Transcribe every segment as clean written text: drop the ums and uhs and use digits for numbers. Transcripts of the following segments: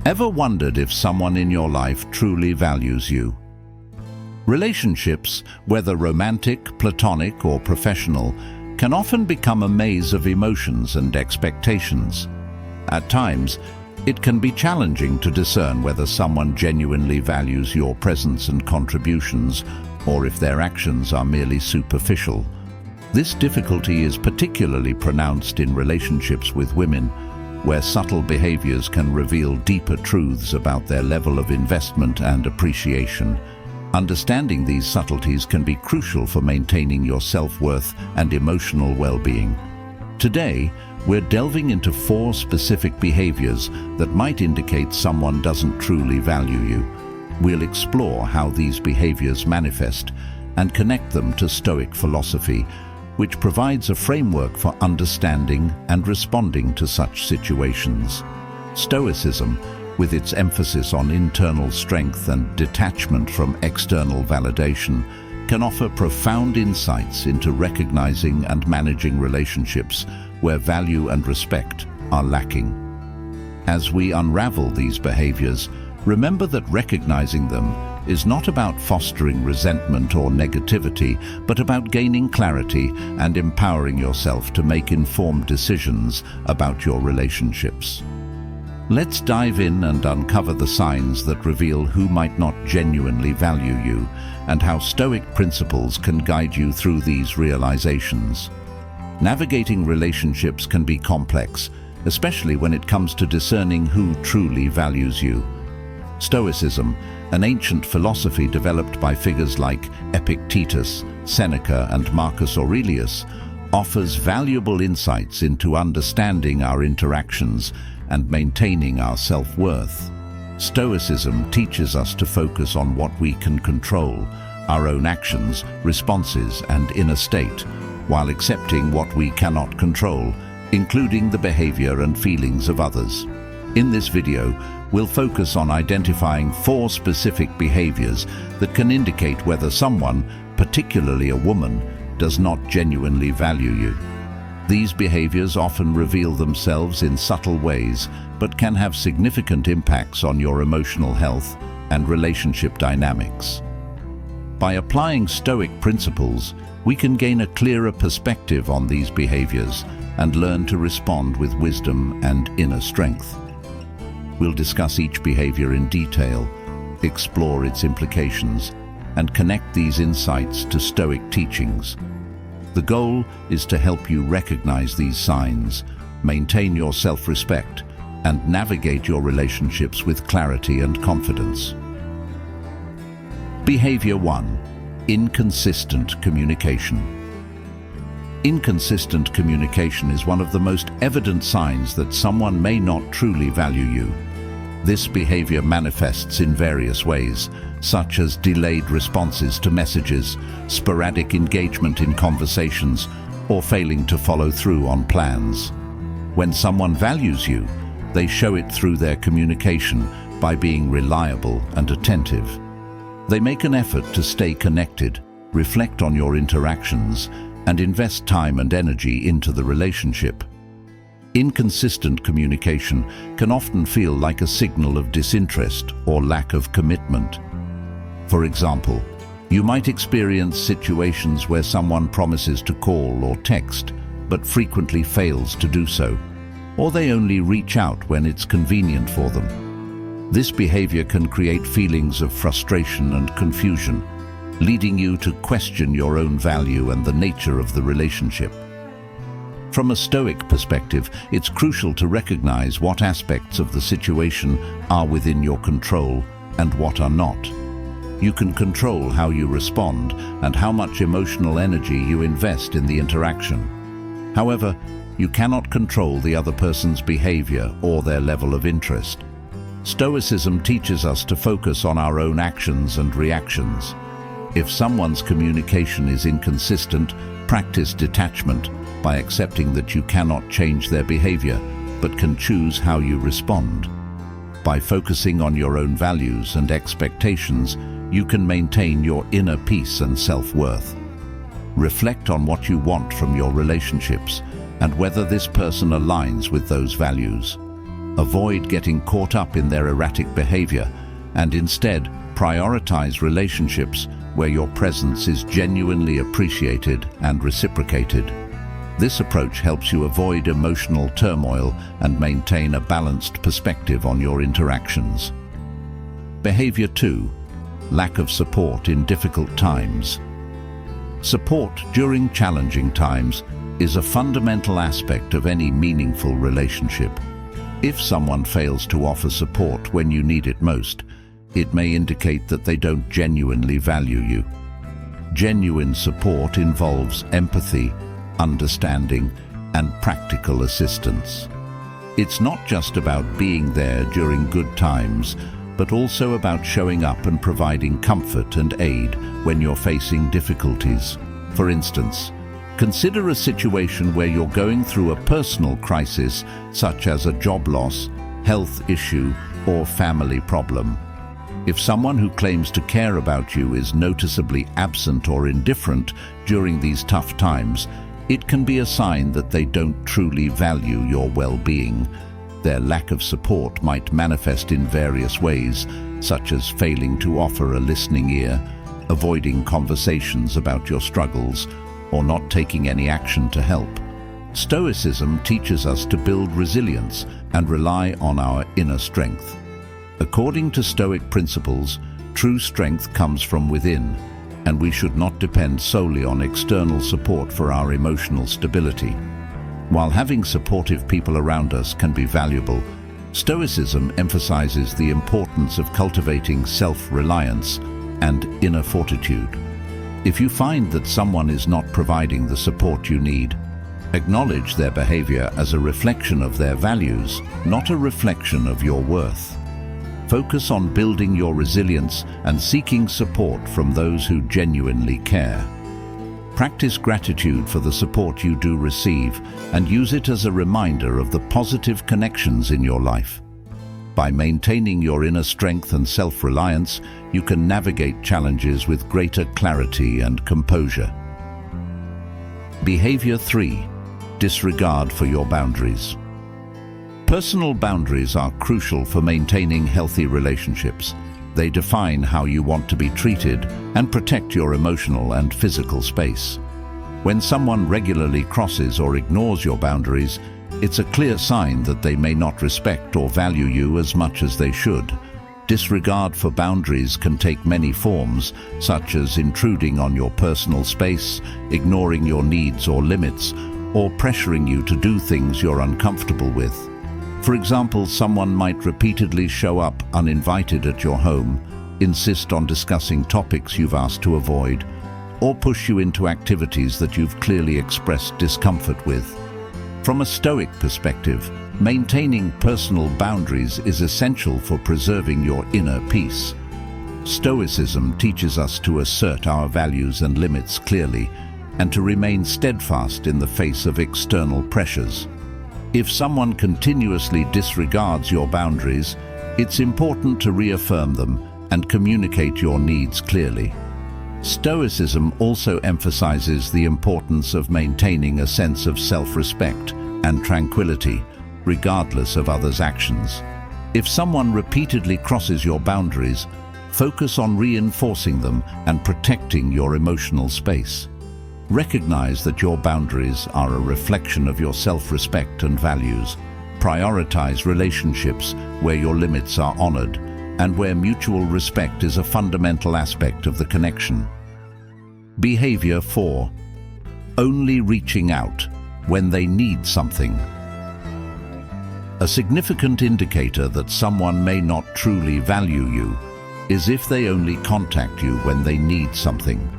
Ever wondered if someone in your life truly values you? Relationships, whether romantic, platonic, or professional, can often become a maze of emotions and expectations. At times, it can be challenging to discern whether someone genuinely values your presence and contributions, or if their actions are merely superficial. This difficulty is particularly pronounced in relationships with women, where subtle behaviors can reveal deeper truths about their level of investment and appreciation. Understanding these subtleties can be crucial for maintaining your self-worth and emotional well-being. Today, we're delving into 4 specific behaviors that might indicate someone doesn't truly value you. We'll explore how these behaviors manifest and connect them to Stoic philosophy, which provides a framework for understanding and responding to such situations. Stoicism, with its emphasis on internal strength and detachment from external validation, can offer profound insights into recognizing and managing relationships where value and respect are lacking. As we unravel these behaviors, remember that recognizing them is not about fostering resentment or negativity, but about gaining clarity and empowering yourself to make informed decisions about your relationships. Let's dive in and uncover the signs that reveal who might not genuinely value you and how Stoic principles can guide you through these realizations. Navigating relationships can be complex, especially when it comes to discerning who truly values you. Stoicism, an ancient philosophy developed by figures like Epictetus, Seneca, and Marcus Aurelius, offers valuable insights into understanding our interactions and maintaining our self-worth. Stoicism teaches us to focus on what we can control, our own actions, responses, and inner state, while accepting what we cannot control, including the behavior and feelings of others. In this video, we'll focus on identifying 4 specific behaviors that can indicate whether someone, particularly a woman, does not genuinely value you. These behaviors often reveal themselves in subtle ways, but can have significant impacts on your emotional health and relationship dynamics. By applying Stoic principles, we can gain a clearer perspective on these behaviors and learn to respond with wisdom and inner strength. We'll discuss each behavior in detail, explore its implications, and connect these insights to Stoic teachings. The goal is to help you recognize these signs, maintain your self-respect, and navigate your relationships with clarity and confidence. Behavior 1. Inconsistent communication. Inconsistent communication is one of the most evident signs that someone may not truly value you. This behavior manifests in various ways, such as delayed responses to messages, sporadic engagement in conversations, or failing to follow through on plans. When someone values you, they show it through their communication by being reliable and attentive. They make an effort to stay connected, reflect on your interactions, and invest time and energy into the relationship. Inconsistent communication can often feel like a signal of disinterest or lack of commitment. For example, you might experience situations where someone promises to call or text, but frequently fails to do so, or they only reach out when it's convenient for them. This behavior can create feelings of frustration and confusion, leading you to question your own value and the nature of the relationship. From a Stoic perspective, it's crucial to recognize what aspects of the situation are within your control and what are not. You can control how you respond and how much emotional energy you invest in the interaction. However, you cannot control the other person's behavior or their level of interest. Stoicism teaches us to focus on our own actions and reactions. If someone's communication is inconsistent, practice detachment by accepting that you cannot change their behavior, but can choose how you respond. By focusing on your own values and expectations, you can maintain your inner peace and self-worth. Reflect on what you want from your relationships and whether this person aligns with those values. Avoid getting caught up in their erratic behavior and instead prioritize relationships where your presence is genuinely appreciated and reciprocated. This approach helps you avoid emotional turmoil and maintain a balanced perspective on your interactions. Behavior 2. Lack of support in difficult times. Support during challenging times is a fundamental aspect of any meaningful relationship. If someone fails to offer support when you need it most, it may indicate that they don't genuinely value you. Genuine support involves empathy, understanding, and practical assistance. It's not just about being there during good times, but also about showing up and providing comfort and aid when you're facing difficulties. For instance, consider a situation where you're going through a personal crisis, such as a job loss, health issue, or family problem. If someone who claims to care about you is noticeably absent or indifferent during these tough times, it can be a sign that they don't truly value your well-being. Their lack of support might manifest in various ways, such as failing to offer a listening ear, avoiding conversations about your struggles, or not taking any action to help. Stoicism teaches us to build resilience and rely on our inner strength. According to Stoic principles, true strength comes from within, and we should not depend solely on external support for our emotional stability. While having supportive people around us can be valuable, Stoicism emphasizes the importance of cultivating self-reliance and inner fortitude. If you find that someone is not providing the support you need, acknowledge their behavior as a reflection of their values, not a reflection of your worth. Focus on building your resilience and seeking support from those who genuinely care. Practice gratitude for the support you do receive and use it as a reminder of the positive connections in your life. By maintaining your inner strength and self-reliance, you can navigate challenges with greater clarity and composure. Behavior 3. Disregard for your boundaries. Personal boundaries are crucial for maintaining healthy relationships. They define how you want to be treated and protect your emotional and physical space. When someone regularly crosses or ignores your boundaries, it's a clear sign that they may not respect or value you as much as they should. Disregard for boundaries can take many forms, such as intruding on your personal space, ignoring your needs or limits, or pressuring you to do things you're uncomfortable with. For example, someone might repeatedly show up uninvited at your home, insist on discussing topics you've asked to avoid, or push you into activities that you've clearly expressed discomfort with. From a Stoic perspective, maintaining personal boundaries is essential for preserving your inner peace. Stoicism teaches us to assert our values and limits clearly and to remain steadfast in the face of external pressures. If someone continuously disregards your boundaries, it's important to reaffirm them and communicate your needs clearly. Stoicism also emphasizes the importance of maintaining a sense of self-respect and tranquility, regardless of others' actions. If someone repeatedly crosses your boundaries, focus on reinforcing them and protecting your emotional space. Recognize that your boundaries are a reflection of your self-respect and values. Prioritize relationships where your limits are honored and where mutual respect is a fundamental aspect of the connection. Behavior 4. Only reaching out when they need something. A significant indicator that someone may not truly value you is if they only contact you when they need something.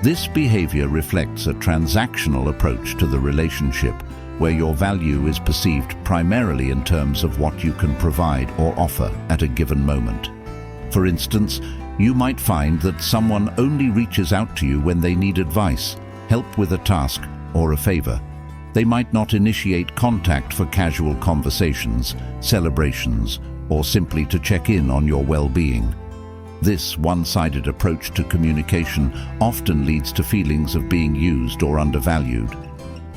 This behavior reflects a transactional approach to the relationship, where your value is perceived primarily in terms of what you can provide or offer at a given moment. For instance, you might find that someone only reaches out to you when they need advice, help with a task, or a favor. They might not initiate contact for casual conversations, celebrations, or simply to check in on your well-being. This one-sided approach to communication often leads to feelings of being used or undervalued.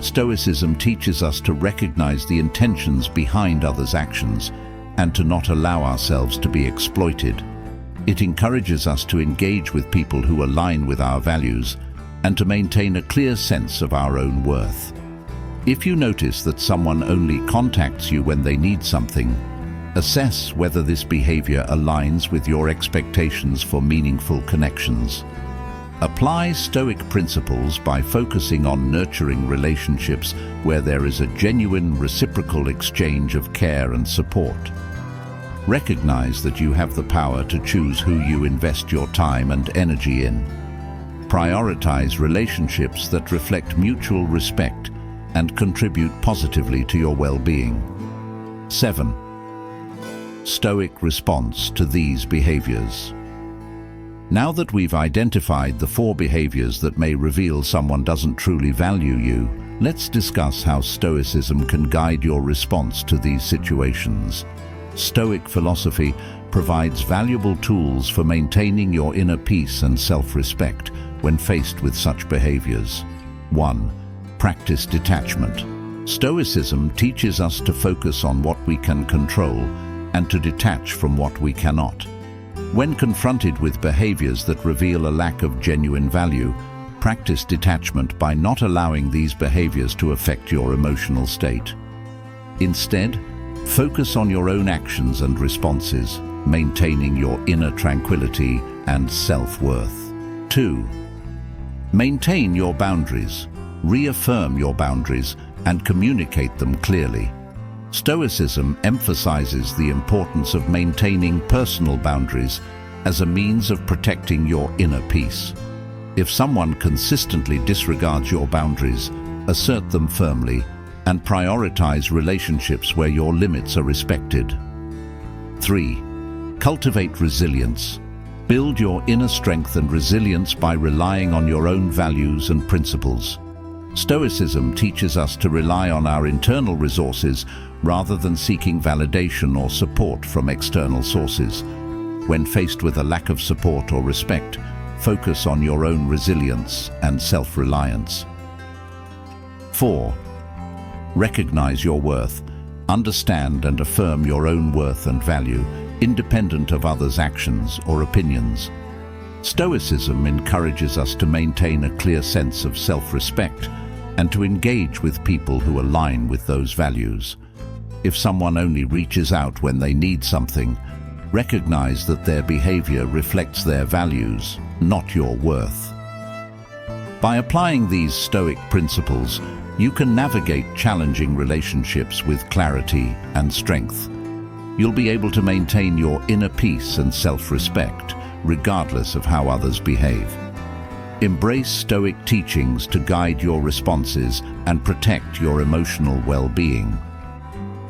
Stoicism teaches us to recognize the intentions behind others' actions and to not allow ourselves to be exploited. It encourages us to engage with people who align with our values and to maintain a clear sense of our own worth. If you notice that someone only contacts you when they need something, assess whether this behavior aligns with your expectations for meaningful connections. Apply Stoic principles by focusing on nurturing relationships where there is a genuine reciprocal exchange of care and support. Recognize that you have the power to choose who you invest your time and energy in. Prioritize relationships that reflect mutual respect and contribute positively to your well-being. 7. Stoic response to these behaviors. Now that we've identified the 4 behaviors that may reveal someone doesn't truly value you, let's discuss how Stoicism can guide your response to these situations. Stoic philosophy provides valuable tools for maintaining your inner peace and self-respect when faced with such behaviors. 1. Practice detachment. Stoicism teaches us to focus on what we can control and to detach from what we cannot. When confronted with behaviors that reveal a lack of genuine value, practice detachment by not allowing these behaviors to affect your emotional state. Instead, focus on your own actions and responses, maintaining your inner tranquility and self-worth. 2. Maintain your boundaries. Reaffirm your boundaries and communicate them clearly. Stoicism emphasizes the importance of maintaining personal boundaries as a means of protecting your inner peace. If someone consistently disregards your boundaries, assert them firmly and prioritize relationships where your limits are respected. 3. Cultivate resilience. Build your inner strength and resilience by relying on your own values and principles. Stoicism teaches us to rely on our internal resources rather than seeking validation or support from external sources. When faced with a lack of support or respect, focus on your own resilience and self-reliance. 4. Recognize your worth. Understand and affirm your own worth and value, independent of others' actions or opinions. Stoicism encourages us to maintain a clear sense of self-respect and to engage with people who align with those values. If someone only reaches out when they need something, recognize that their behavior reflects their values, not your worth. By applying these Stoic principles, you can navigate challenging relationships with clarity and strength. You'll be able to maintain your inner peace and self-respect, regardless of how others behave. Embrace Stoic teachings to guide your responses and protect your emotional well-being.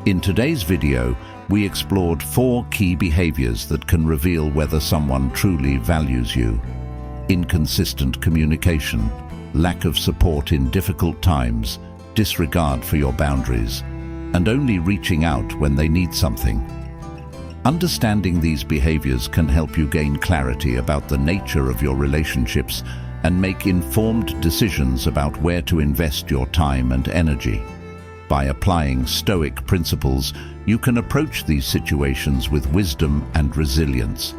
In today's video, we explored 4 key behaviors that can reveal whether someone truly values you. Inconsistent communication, lack of support in difficult times, disregard for your boundaries, and only reaching out when they need something. Understanding these behaviors can help you gain clarity about the nature of your relationships and make informed decisions about where to invest your time and energy. By applying Stoic principles, you can approach these situations with wisdom and resilience.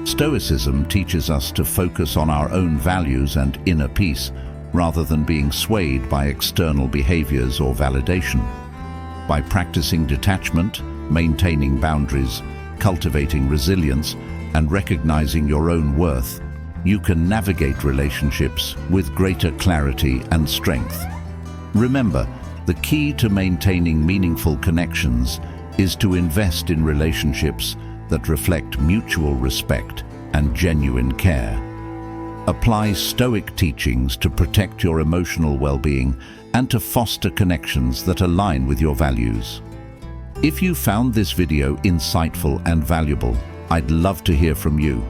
Stoicism teaches us to focus on our own values and inner peace, rather than being swayed by external behaviors or validation. By practicing detachment, maintaining boundaries, cultivating resilience, and recognizing your own worth, you can navigate relationships with greater clarity and strength. Remember, the key to maintaining meaningful connections is to invest in relationships that reflect mutual respect and genuine care. Apply Stoic teachings to protect your emotional well-being and to foster connections that align with your values. If you found this video insightful and valuable, I'd love to hear from you.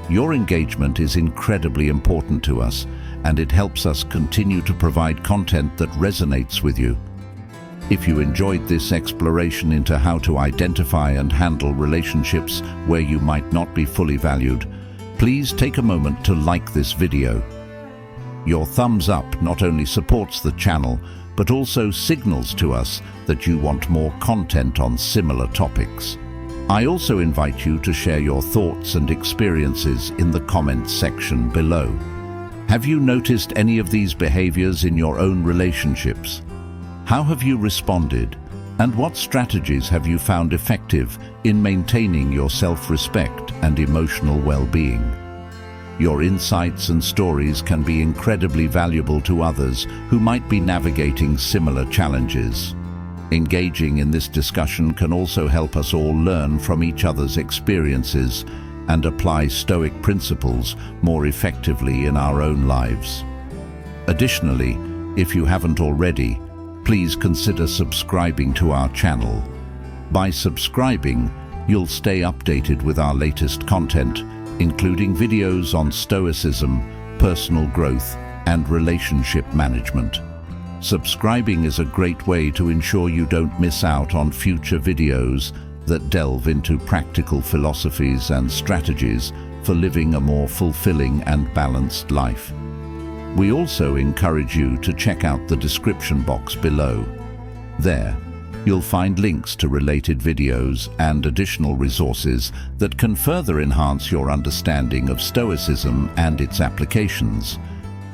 Your engagement is incredibly important to us, and it helps us continue to provide content that resonates with you. If you enjoyed this exploration into how to identify and handle relationships where you might not be fully valued, please take a moment to like this video. Your thumbs up not only supports the channel, but also signals to us that you want more content on similar topics. I also invite you to share your thoughts and experiences in the comments section below. Have you noticed any of these behaviors in your own relationships? How have you responded? And what strategies have you found effective in maintaining your self-respect and emotional well-being? Your insights and stories can be incredibly valuable to others who might be navigating similar challenges. Engaging in this discussion can also help us all learn from each other's experiences and apply Stoic principles more effectively in our own lives. Additionally, if you haven't already, please consider subscribing to our channel. By subscribing, you'll stay updated with our latest content, including videos on Stoicism, personal growth, and relationship management. Subscribing is a great way to ensure you don't miss out on future videos that delve into practical philosophies and strategies for living a more fulfilling and balanced life. We also encourage you to check out the description box below. There, you'll find links to related videos and additional resources that can further enhance your understanding of Stoicism and its applications.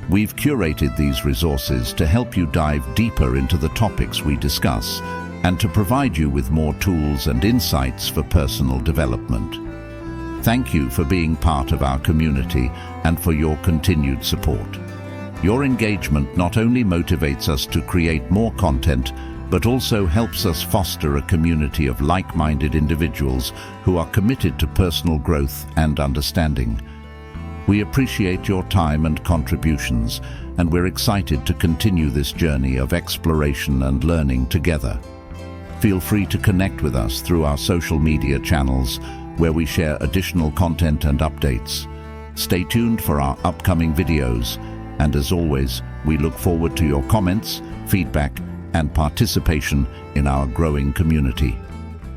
We've curated these resources to help you dive deeper into the topics we discuss and to provide you with more tools and insights for personal development. Thank you for being part of our community and for your continued support. Your engagement not only motivates us to create more content, but also helps us foster a community of like-minded individuals who are committed to personal growth and understanding. We appreciate your time and contributions, and we're excited to continue this journey of exploration and learning together. Feel free to connect with us through our social media channels, where we share additional content and updates. Stay tuned for our upcoming videos, and as always, we look forward to your comments, feedback, and participation in our growing community.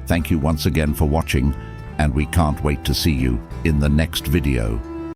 Thank you once again for watching, and we can't wait to see you in the next video.